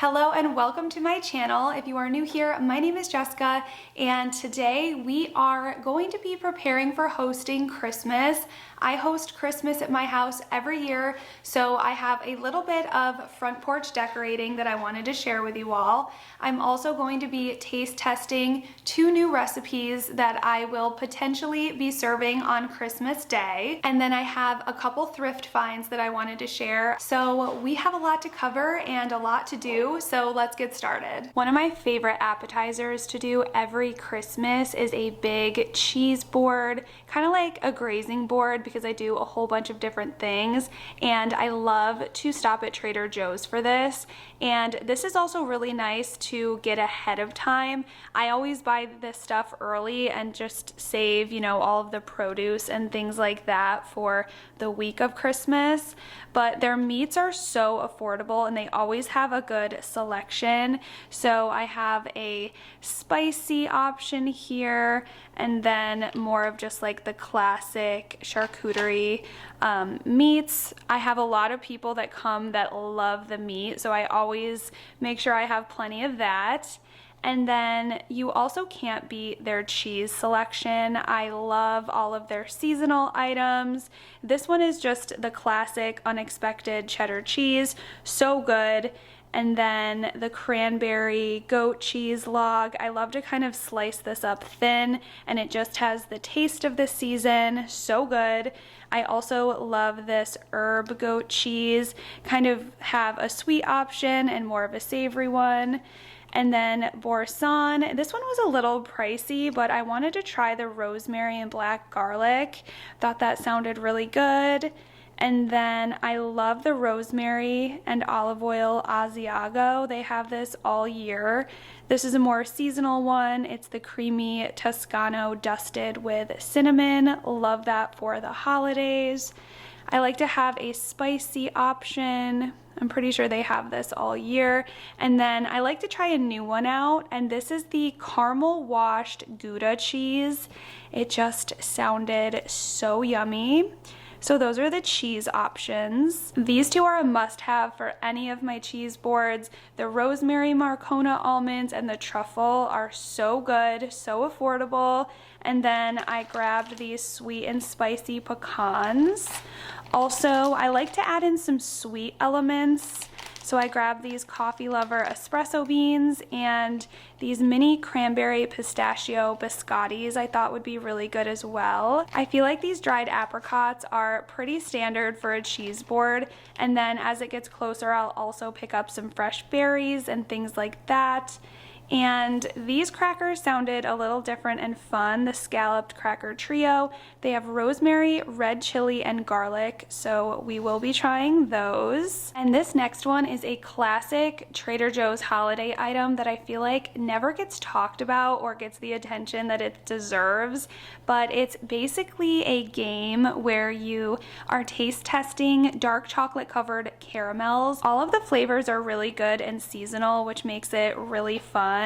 Hello and welcome to my channel. If you are new here, my name is Jessica and today we are going to be preparing for hosting Christmas. I host Christmas at my house every year, so I have a little bit of front porch decorating that I wanted to share with you all. I'm also going to be taste testing 2 new recipes that I will potentially be serving on Christmas Day. And then I have a couple thrift finds that I wanted to share. So we have a lot to cover and a lot to do, so let's get started. One of my favorite appetizers to do every Christmas is a big cheese board, kind of like a grazing board, because I do a whole bunch of different things, and I love to stop at Trader Joe's for this. And this is also really nice to get ahead of time. I always buy this stuff early and just save, all of the produce and things like that for the week of Christmas. But their meats are so affordable and they always have a good selection. So I have a spicy option here, and then more of just like the classic charcuterie meats. I have a lot of people that come that love the meat, so I always make sure I have plenty of that. And then you also can't beat their cheese selection. I love all of their seasonal items. This one is just the classic unexpected cheddar cheese, so good. And then the cranberry goat cheese log. I love to kind of slice this up thin, and it just has the taste of the season, so good. I also love this herb goat cheese, kind of have a sweet option and more of a savory one. And then boursin, this one was a little pricey, but I wanted to try the rosemary and black garlic. Thought that sounded really good. And then I love the rosemary and olive oil Asiago. They have this all year. This is a more seasonal one. It's the creamy Toscano dusted with cinnamon. Love that for the holidays. I like to have a spicy option. I'm pretty sure they have this all year. And then I like to try a new one out, and this is the caramel washed Gouda cheese. It just sounded so yummy. So those are the cheese options. These 2 are a must-have for any of my cheese boards. The rosemary Marcona almonds and the truffle are so good, so affordable. And then I grabbed these sweet and spicy pecans. Also, I like to add in some sweet elements. So I grabbed these Coffee Lover espresso beans and these mini cranberry pistachio biscottis I thought would be really good as well. I feel like these dried apricots are pretty standard for a cheese board, and then as it gets closer I'll also pick up some fresh berries and things like that. And these crackers sounded a little different and fun, the scalloped cracker trio. They have rosemary, red chili, and garlic, so we will be trying those. And this next one is a classic Trader Joe's holiday item that I feel like never gets talked about or gets the attention that it deserves, but it's basically a game where you are taste testing dark chocolate covered caramels. All of the flavors are really good and seasonal, which makes it really fun.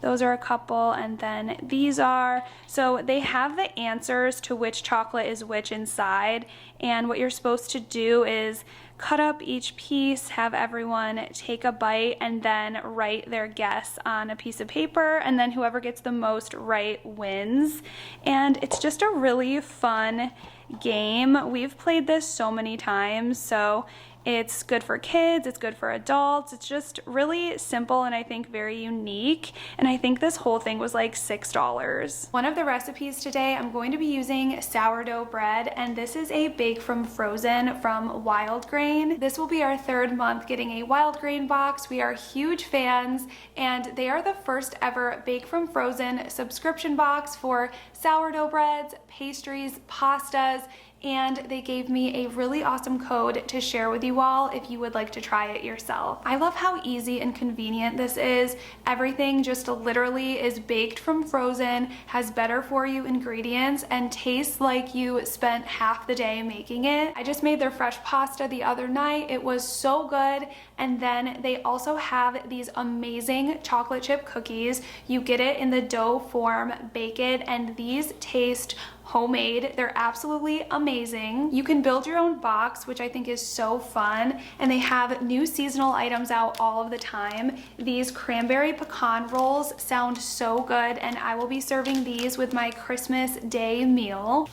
Those are a couple, and then these are, so they have the answers to which chocolate is which inside, and what you're supposed to do is cut up each piece, have everyone take a bite, and then write their guess on a piece of paper, and then whoever gets the most right wins. And it's just a really fun game. We've played this so many times, so it's good for kids, it's good for adults. It's just really simple and I think very unique. And I think this whole thing was like $6. One of the recipes today, I'm going to be using sourdough bread, and this is a bake from frozen from Wild Grain. This will be our 3rd month getting a Wild Grain box. We are huge fans, and they are the first ever bake from frozen subscription box for sourdough breads, pastries, pastas, and they gave me a really awesome code to share with you all if you would like to try it yourself. I love how easy and convenient this is. Everything just literally is baked from frozen, has better for you ingredients, and tastes like you spent half the day making it. I just made their fresh pasta the other night. It was so good. And then they also have these amazing chocolate chip cookies. You get it in the dough form, bake it, and these taste homemade. They're absolutely amazing. You can build your own box, which I think is so fun, and they have new seasonal items out all of the time. These cranberry pecan rolls sound so good, and I will be serving these with my Christmas Day meal.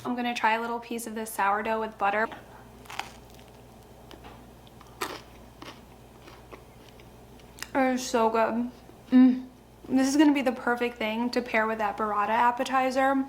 I'm gonna try a little piece of this sourdough with butter. It is so good. This is gonna be the perfect thing to pair with that burrata appetizer.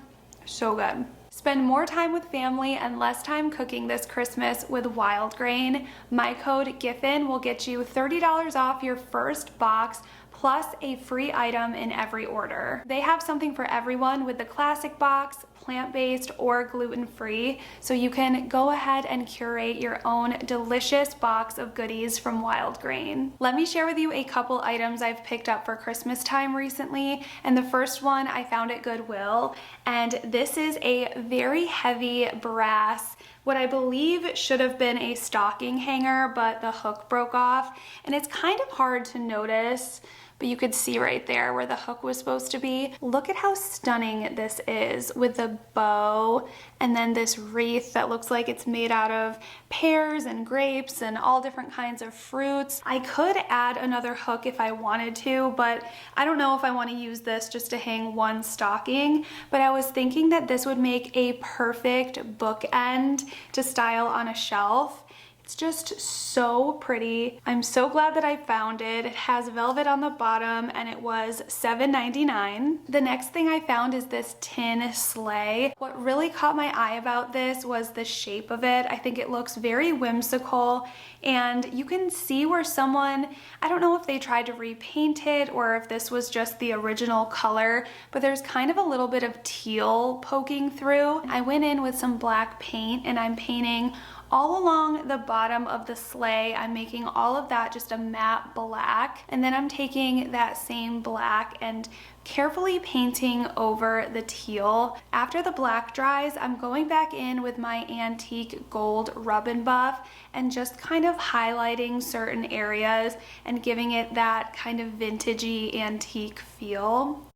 So good. Spend more time with family and less time cooking this Christmas with wild grain. My code Giffin will get you $30 off your first box plus a free item in every order. They have something for everyone with the classic box, plant-based or gluten-free, so you can go ahead and curate your own delicious box of goodies from wild grain. Let me share with you a couple items I've picked up for Christmas time recently, and the first one I found at Goodwill, and this is a very heavy brass, what I believe should have been a stocking hanger, but the hook broke off, and it's kind of hard to notice, but you could see right there where the hook was supposed to be. Look at how stunning this is with the bow and then this wreath that looks like it's made out of pears and grapes and all different kinds of fruits. I could add another hook if I wanted to, but I don't know if I want to use this just to hang one stocking, but I was thinking that this would make a perfect bookend to style on a shelf. It's just so pretty. I'm so glad that I found it. It has velvet on the bottom and it was $7.99. The next thing I found is this tin sleigh. What really caught my eye about this was the shape of it. I think it looks very whimsical, and you can see where someone, I don't know if they tried to repaint it or if this was just the original color, but there's kind of a little bit of teal poking through. I went in with some black paint and I'm painting all along the bottom of the sleigh. I'm making all of that just a matte black, and then I'm taking that same black and carefully painting over the teal. After the black dries, I'm going back in with my antique gold rub and buff and just kind of highlighting certain areas and giving it that kind of vintagey antique feel.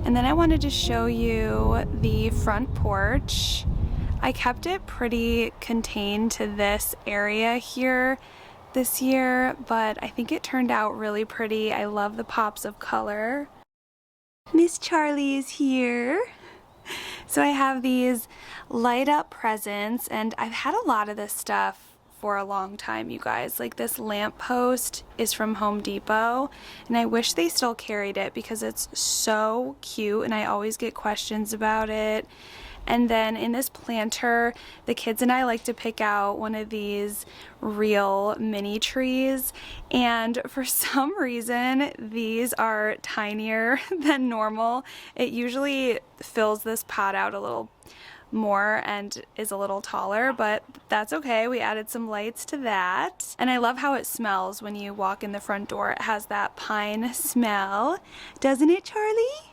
And then I wanted to show you the front porch. I kept it pretty contained to this area here this year, but I think it turned out really pretty. I love the pops of color. Miss Charlie is here. So I have these light up presents, and I've had a lot of this stuff for a long time, you guys. Like, this lamp post is from Home Depot, and I wish they still carried it because it's so cute and I always get questions about it. And then in this planter, the kids and I like to pick out one of these real mini trees, and for some reason these are tinier than normal. It usually fills this pot out a little more and is a little taller, but that's okay. We added some lights to that, and I love how it smells when you walk in the front door. It has that pine smell, doesn't it, Charlie?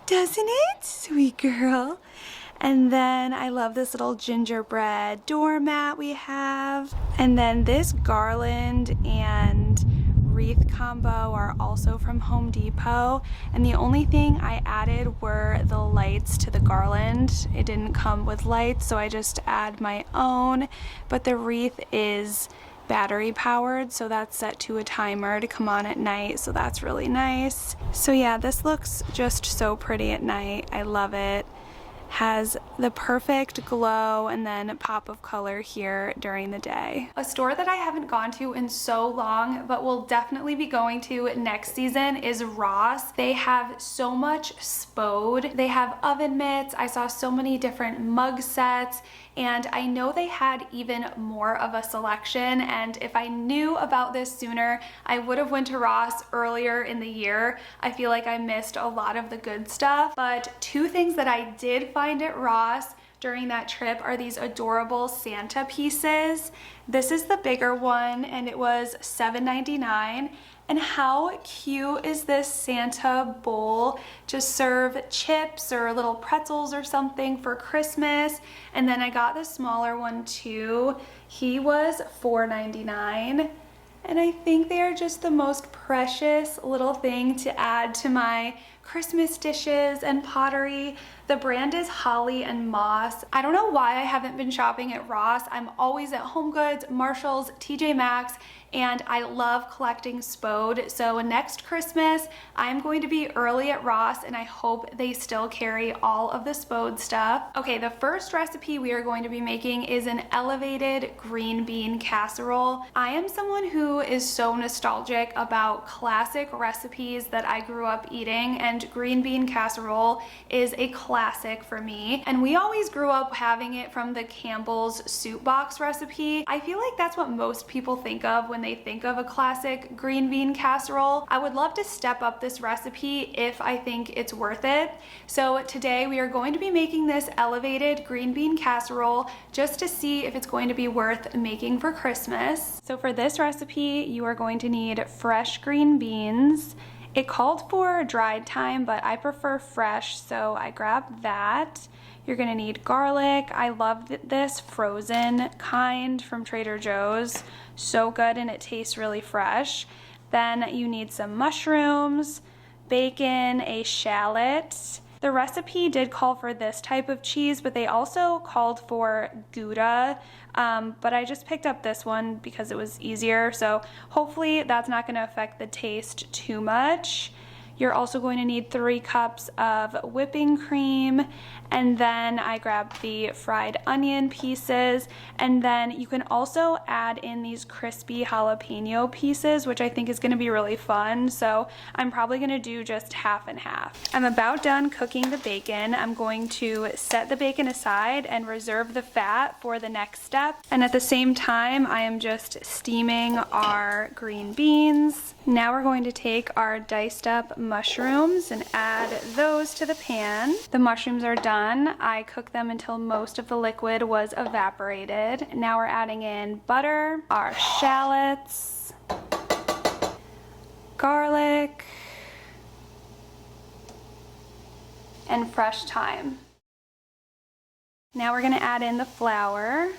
Doesn't it? Sweet girl. And then I love this little gingerbread doormat we have, and then this garland and wreath combo are also from Home Depot, and the only thing I added were the lights to the garland. It didn't come with lights, so I just add my own, but the wreath is battery powered, so that's set to a timer to come on at night, so that's really nice. So yeah, this looks just so pretty at night. I love it. has the perfect glow and then pop of color here during the day. A store that I haven't gone to in so long, but will definitely be going to next season is Ross. They have so much spode. They have oven mitts. I saw so many different mug sets, and I know they had even more of a selection, and if I knew about this sooner, I would have went to Ross earlier in the year. I feel like I missed a lot of the good stuff, but two things that I did find at Ross during that trip are these adorable Santa pieces. This is the bigger one, and it was $7.99. And how cute is this Santa bowl to serve chips or little pretzels or something for Christmas? And then I got the smaller one too. He was $4.99. And I think they are just the most precious little thing to add to my Christmas dishes and pottery. The brand is Holly and Moss. I don't know why I haven't been shopping at Ross. I'm always at HomeGoods, Marshalls, TJ Maxx, and I love collecting spode. So next Christmas, I'm going to be early at Ross, and I hope they still carry all of the spode stuff. Okay, the first recipe we are going to be making is an elevated green bean casserole. I am someone who is so nostalgic about classic recipes that I grew up eating, and green bean casserole is a classic for me. And we always grew up having it from the Campbell's soup box recipe. I feel like that's what most people think of when they think of a classic green bean casserole. I would love to step up this recipe if I think it's worth it. So today we are going to be making this elevated green bean casserole just to see if it's going to be worth making for Christmas. So for this recipe, you are going to need fresh green beans. It called for dried thyme, but I prefer fresh, so I grabbed that. You're gonna need garlic. I love this frozen kind from Trader Joe's. So good, and it tastes really fresh. Then you need some mushrooms, bacon, a shallot. The recipe did call for this type of cheese, but they also called for Gouda, but I just picked up this one because it was easier, so hopefully that's not gonna affect the taste too much. You're also going to need 3 cups of whipping cream, and then I grabbed the fried onion pieces, and then you can also add in these crispy jalapeno pieces, which I think is going to be really fun, so I'm probably going to do just half and half. I'm about done cooking the bacon. I'm going to set the bacon aside and reserve the fat for the next step, and at the same time I am just steaming our green beans. Now we're going to take our diced up mushrooms and add those to the pan. The mushrooms are done. I cooked them until most of the liquid was evaporated. Now we're adding in butter, our shallots, garlic, and fresh thyme. Now we're going to add in the flour.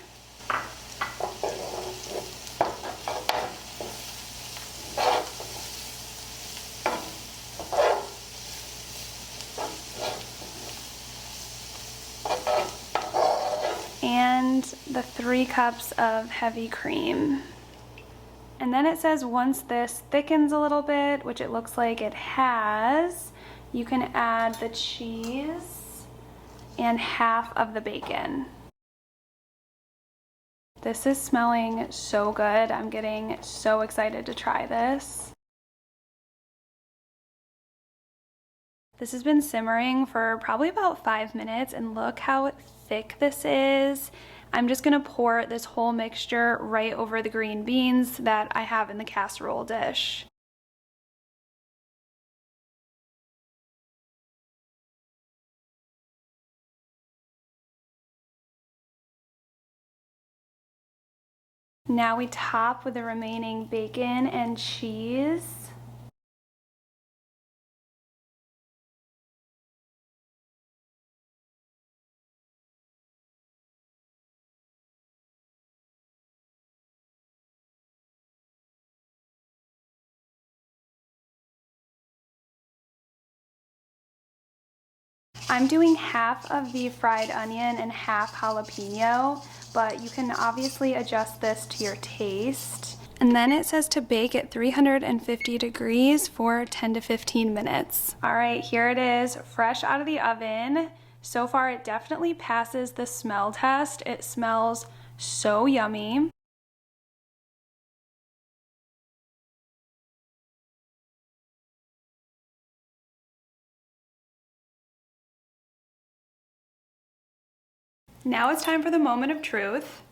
And the 3 cups of heavy cream. And then it says once this thickens a little bit, which it looks like it has, you can add the cheese and half of the bacon. This is smelling so good. I'm getting so excited to try this. This has been simmering for probably about 5 minutes, and look how thick this is. I'm just gonna pour this whole mixture right over the green beans that I have in the casserole dish. Now we top with the remaining bacon and cheese. I'm doing half of the fried onion and half jalapeno, but you can obviously adjust this to your taste. And then it says to bake at 350 degrees for 10 to 15 minutes. All right, here it is, fresh out of the oven. So far, it definitely passes the smell test. It smells so yummy. Now it's time for the moment of truth.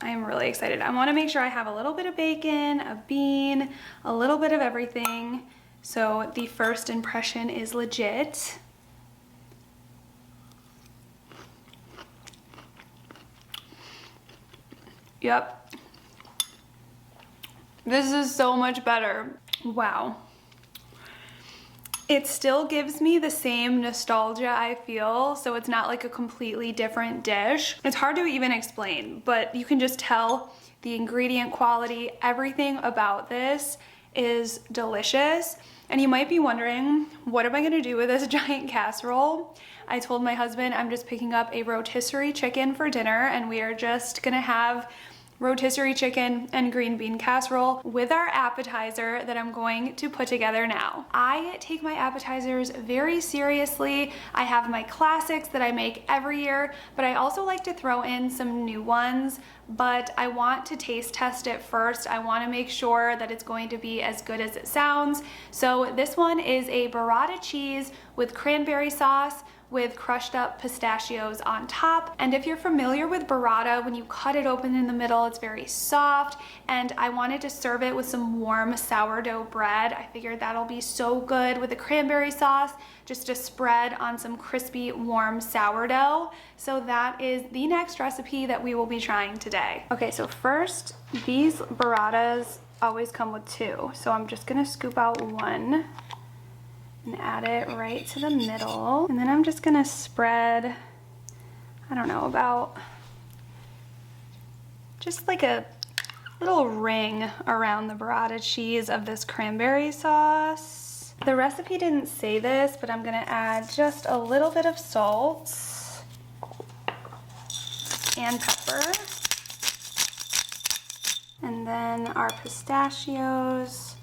I'm really excited. I want to make sure I have a little bit of bacon, a bean, a little bit of everything. So the first impression is legit. Yep. This is so much better. Wow. It still gives me the same nostalgia I feel, so it's not like a completely different dish. It's hard to even explain, but you can just tell the ingredient quality, everything about this is delicious. And you might be wondering, what am I gonna do with this giant casserole? I told my husband I'm just picking up a rotisserie chicken for dinner, and we are just gonna have rotisserie chicken and green bean casserole with our appetizer that I'm going to put together now. I take my appetizers very seriously. I have my classics that I make every year, but I also like to throw in some new ones, but I want to taste test it first. I want to make sure that it's going to be as good as it sounds. So this one is a burrata cheese with cranberry sauce with crushed up pistachios on top. And if you're familiar with burrata, when you cut it open in the middle, it's very soft, and I wanted to serve it with some warm sourdough bread. I figured that'll be so good with the cranberry sauce, just to spread on some crispy, warm sourdough. So that is the next recipe that we will be trying today. Okay, so first, these burratas always come with two. So I'm just gonna scoop out one and add it right to the middle. And then I'm just gonna spread, I don't know, about just like a little ring around the burrata cheese of this cranberry sauce. The recipe didn't say this, but I'm gonna add just a little bit of salt and pepper. And then our pistachios,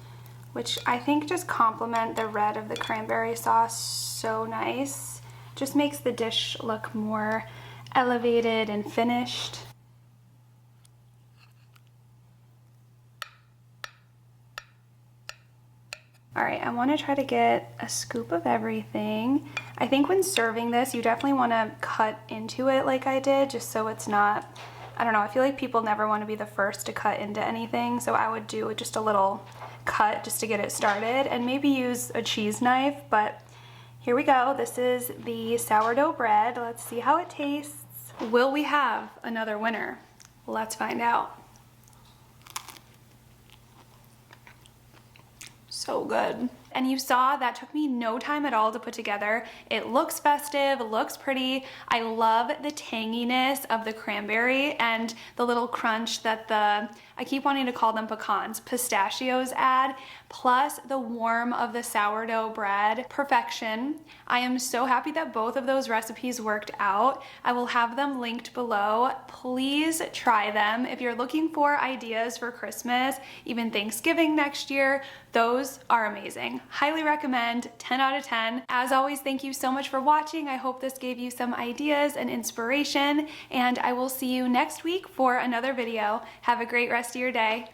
which I think just complement the red of the cranberry sauce so nice. Just makes the dish look more elevated and finished. All right, I wanna try to get a scoop of everything. I think when serving this, you definitely wanna cut into it like I did, just so it's not, I don't know, I feel like people never wanna be the first to cut into anything, so I would do just a little cut just to get it started, and maybe use a cheese knife. But here we go. This is the sourdough bread. Let's see how it tastes. Will we have another winner? Let's find out. So good. And you saw that took me no time at all to put together. It looks festive, looks pretty. I love the tanginess of the cranberry and the little crunch that I keep wanting to call them pecans, pistachios add, plus the warmth of the sourdough bread. Perfection. I am so happy that both of those recipes worked out. I will have them linked below. Please try them. If you're looking for ideas for Christmas, even Thanksgiving next year, those are amazing. Highly recommend, 10 out of 10. As always, thank you so much for watching. I hope this gave you some ideas and inspiration, and I will see you next week for another video. Have a great rest of your day.